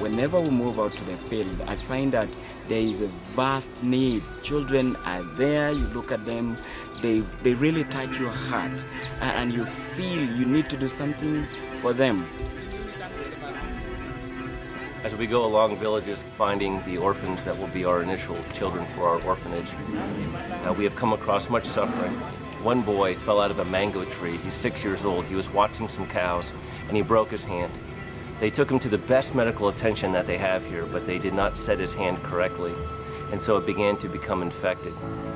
whenever we move out to the field, I find that there is a vast need. Children are there, you look at them, they really touch your heart, and you feel you need to do something for them. As we go along villages finding the orphans that will be our initial children for our orphanage, we have come across much suffering. One boy fell out of a mango tree. He's 6 years old. He was watching some cows and he broke his hand. They took him to the best medical attention that they have here, but they did not set his hand correctly. And so it began to become infected,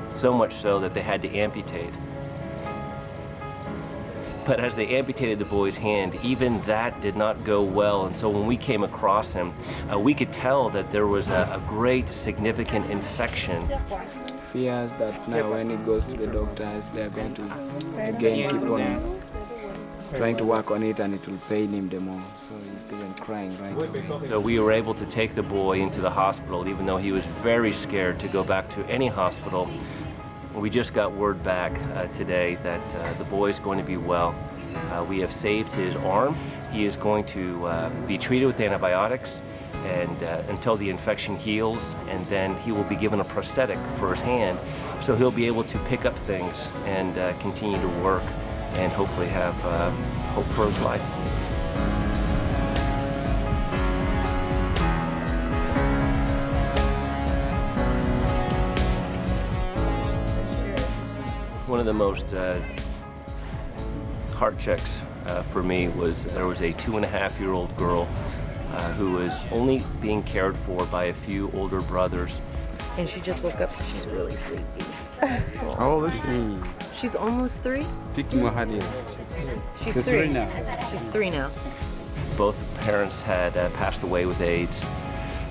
so much so that they had to amputate. But as they amputated the boy's hand, even that did not go well. And so when we came across him, we could tell that there was a great significant infection. Fears that now when he goes to the doctors, they're going to again keep on trying to work on it, and it will pain him the more. So he's even crying right away. So we were able to take the boy into the hospital, even though he was very scared to go back to any hospital. We just got word back today that the boy is going to be well. We have saved his arm. He is going to be treated with antibiotics and until the infection heals, and then he will be given a prosthetic for his hand, so he'll be able to pick up things and continue to work and hopefully have hope for his life. One of the most heart checks for me was there was a 2.5-year-old girl who was only being cared for by a few older brothers. And she just woke up, so she's really sleepy. How old is she? She's almost 3? She's 3 now. She's 3 now. Both parents had passed away with AIDS.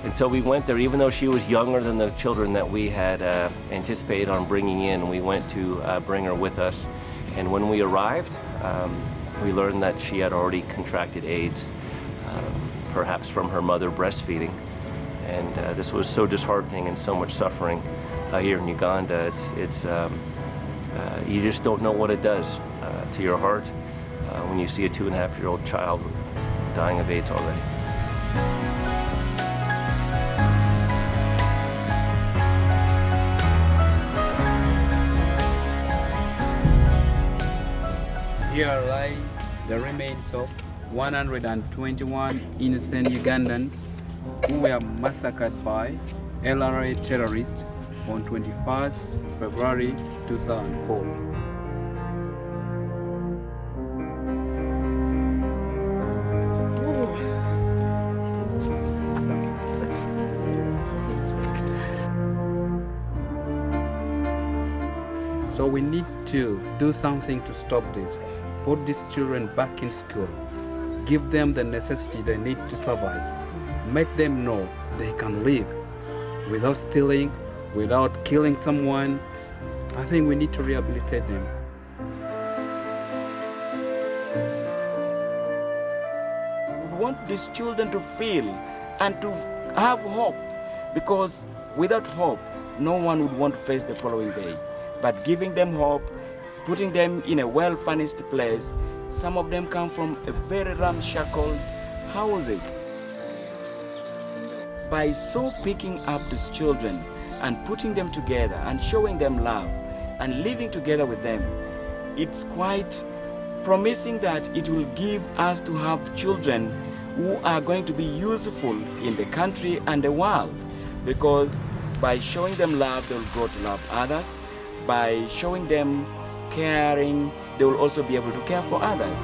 And so we went there, even though she was younger than the children that we had anticipated on bringing in. We went to bring her with us. And when we arrived, we learned that she had already contracted AIDS, perhaps from her mother breastfeeding. And this was so disheartening and so much suffering here in Uganda. You just don't know what it does to your heart when you see a 2.5-year-old child dying of AIDS already. Here lie the remains of 121 innocent Ugandans who were massacred by LRA terrorists on 21st February 2004. So we need to do something to stop this. Put these children back in school. Give them the necessity they need to survive. Make them know they can live without stealing, without killing someone. I think we need to rehabilitate them. We want these children to feel and to have hope, because without hope, no one would want to face the following day. But giving them hope, putting them in a well-furnished place, some of them come from a very ramshackle houses. By so picking up these children and putting them together and showing them love and living together with them, it's quite promising that it will give us to have children who are going to be useful in the country and the world, because by showing them love, they will grow to love others. By showing them caring, they will also be able to care for others.